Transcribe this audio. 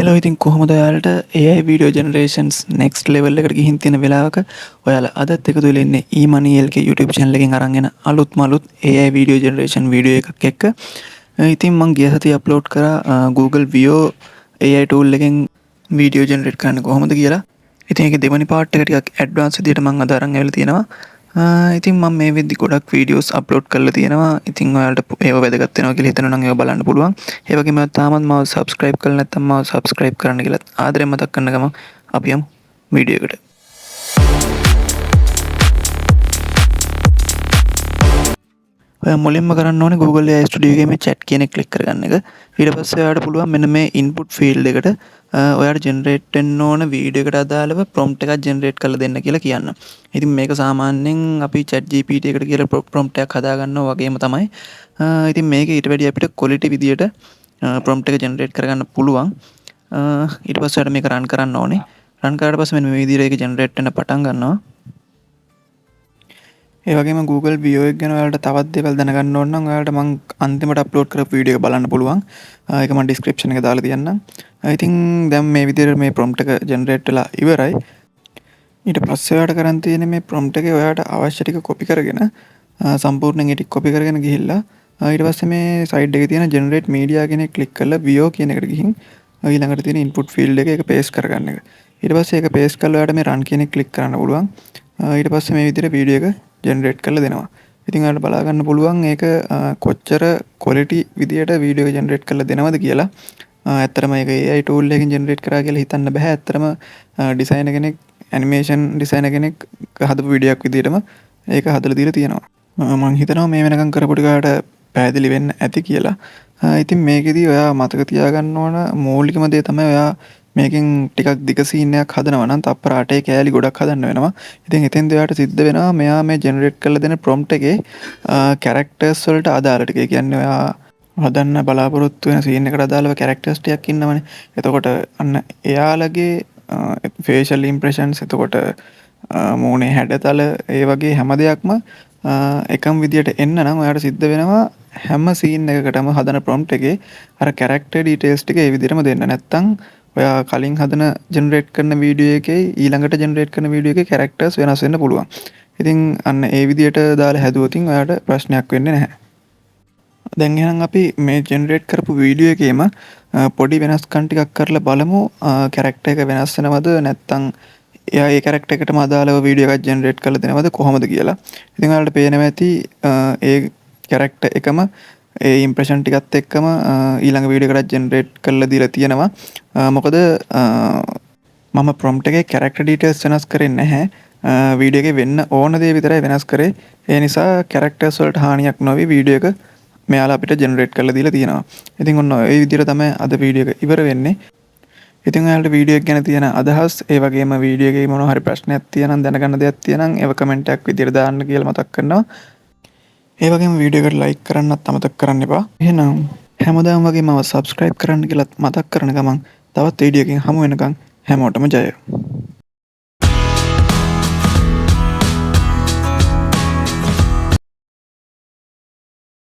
Hello ඉතින් කොහොමද ඔයාලට AI video generations next level එකට ගිහින් තියෙන වෙලාවක ඔයාලා අදත් එකතු වෙලා ඉන්නේ eMoney LK YouTube channel එකෙන් අරන් එන අලුත්ම අලුත් AI video generation video එකක් එක්ක. ඉතින් මම ගිය සතියේ අප්ලෝඩ් කරා Google Veo AI tool එකෙන් video generate කරන්න කොහොමද කියලා. ඉතින් ඒකේ දෙවෙනි part එක ටිකක් advanced විදියට මම අද අරන් ඇවිල්ලා තියෙනවා. ඉතින් මම මේ වෙද්දි ගොඩක් වීඩියෝස් අප්ලෝඩ් කරලා තියෙනවා. ඉතින් ඔයාලට ඒව වැදගත් වෙනවා කියලා හිතනවා නම් ඒව බලන්න පුළුවන්. ඒ වගේම තාමත් මාව subscribe කරලා නැත්නම් මාව subscribe කරන්න කියලා ආදරෙන් මතක් කරන ගමන් අපි යමු වීඩියෝ එකට. ඔයා මුලින්ම කරන්න ඕනේ Google AI Studio එකේ මේ chat කියන එක ක්ලික් කරගන්න එක. ඊට පස්සේ ඔයාලට පුළුවන් මෙන්න මේ input field එකට ඔයාලට generate වෙන්න ඕන වීඩියෝ එකට අදාළව prompt එකක් generate කරලා දෙන්න කියලා කියන්න. ඉතින් මේක සාමාන්‍යයෙන් අපි chat GPT එකට කියලා prompt එකක් හදාගන්නවා වගේම තමයි. ඉතින් මේක ඊට වැඩි අපිට quality විදියට prompt එක generate කරගන්න පුළුවන්. ඊට පස්සේ ඔයාලට මේක run කරන්න ඕනේ. run කරාට පස්සේ මෙන්න මේ විදියට ඒක generate වෙන්න පටන් ගන්නවා. ඒ වගේම Google Veo එක ගැන ඔයාලට තවත් දේවල් දැනගන්න ඕන නම් ඔයාලට මම අන්තිමට අප්ලෝඩ් කරපු වීඩියෝ එක බලන්න පුළුවන්. ඒක මම description එකේ දාලා තියන්නම්. ඉතින් දැන් මේ විදිහට මේ prompt එක generate වෙලා ඉවරයි. ඊට පස්සේ ඔයාලට කරන් තියෙන්නේ මේ prompt එකේ ඔයාලට අවශ්‍ය ටික copy කරගෙන සම්පූර්ණයෙන් ඒ ටික copy කරගෙන ගිහිල්ලා ඊට පස්සේ මේ side එකේ තියෙන generate media කියන එක click කරලා Veo කියන එකට ගිහින් ඊළඟට තියෙන input field එක ඒක paste කරගන්න එක. ඊට පස්සේ ඒක paste කරලා ඔයාලට මේ run කියන එක click කරන්න පුළුවන්. ඊට පස්සේ මේ විදිහට වීඩියෝ එක ජෙනරේට් කරලා දෙනවා. ඉතින් ඔයාලට බලා ගන්න පුළුවන් ඒක කොච්චර quality විදියට වීඩියෝ එක ජෙනරේට් කරලා දෙනවද කියලා. ඇත්තටම ඒක AI tool එකකින් ජෙනරේට් කරා කියලා හිතන්න බෑ. ඇත්තටම ඩිසයිනර් කෙනෙක් animation designer කෙනෙක් හදපු වීඩියෝක් විදියටම ඒක හදලා දීලා තියෙනවා. මම හිතනවා මේ වෙනකන් කරපු ටිකට පැහැදිලි වෙන්න ඇති කියලා. ඉතින් මේකෙදි ඔයා මතක තියාගන්න ඕන මූලිකම දේ තමයි ඔයා මේකෙන් ටිකක් දිග සීන් එකක් හදනවා නම් තප්පර 8 කෑලි ගොඩක් හදන්න වෙනවා. ඉතින් එතෙන්ද ඔයාට සිද්ධ වෙනවා මෙයා මේ ජෙනරේට් කරලා දෙන prompt එකේ characters වලට අදාළ ටික. ඒ කියන්නේ ඔයා හදන්න බලාපොරොත්තු වෙන සීන් එකට අදාළව characters ටිකක් ඉන්නවනේ. එතකොට අන්න එයාලගේ facial impressions එතකොට මූණේ හැඩතල ඒ වගේ හැම දෙයක්ම එකම විදියට එන්න නම් ඔයාට සිද්ධ වෙනවා හැම සීන් එකකටම හදන prompt එකේ අර character details ටික ඒ විදිහටම දෙන්න. නැත්තම් ඔයා කලින් හදන ජෙනරේට් කරන වීඩියෝ එකේ ඊළඟට ජෙනරේට් කරන වීඩියෝ එකේ characters වෙනස් වෙන්න පුළුවන්. ඉතින් අන්න ඒ විදිහට දාලා හැදුවොතින් ඔයාට ප්‍රශ්නයක් වෙන්නේ නැහැ. දැන් එහෙනම් අපි මේ ජෙනරේට් කරපු වීඩියෝ එකේම පොඩි වෙනස්කම් ටිකක් කරලා බලමු character එක වෙනස් වෙනවද නැත්නම් එයා ඒ character එකටම අදාළව වීඩියෝ එකක් ජෙනරේට් කරලා දෙනවද කොහොමද කියලා. ඉතින් ඔයාලට පේනවා ඇති ඒ character එකම ඒ ඉම්ප්‍රෙෂන් ටිකත් එක්කම ඊළඟ වීඩියෝ එකකට ජෙනරේට් කරලා දීලා තියෙනවා. මොකද මම prompt එකේ character details වෙනස් කරේ නැහැ. වීඩියෝ එකේ වෙන්න ඕන දේ විතරයි වෙනස් කරේ. ඒ නිසා characters වලට හානියක් නොවි වීඩියෝ එක මෙයාලා අපිට ජෙනරේට් කරලා දීලා තියෙනවා. ඉතින් ඔන්න ඒ විදිහට තමයි අද වීඩියෝ එක ඉවර වෙන්නේ. ඉතින් ඔයාලට වීඩියෝ එක ගැන තියෙන අදහස් ඒ වගේම වීඩියෝ එකේ මොනවා හරි ප්‍රශ්නයක් තියෙනවා නම් දැනගන්න දෙයක් තියෙනවා නම් ඒව කමෙන්ට් එකක් විදිහට දාන්න කියලා මතක් කරනවා. ඒ වගේම වීඩියෝ එකට ලයික් කරන්නත් අමතක කරන්න එපා. එහෙනම් හැමදාම වගේ මම subscribe කරන්න කියලා මතක් කරන ගමන් තවත් වීඩියෝ එකකින් හමු වෙනකන් හැමෝටම ජය.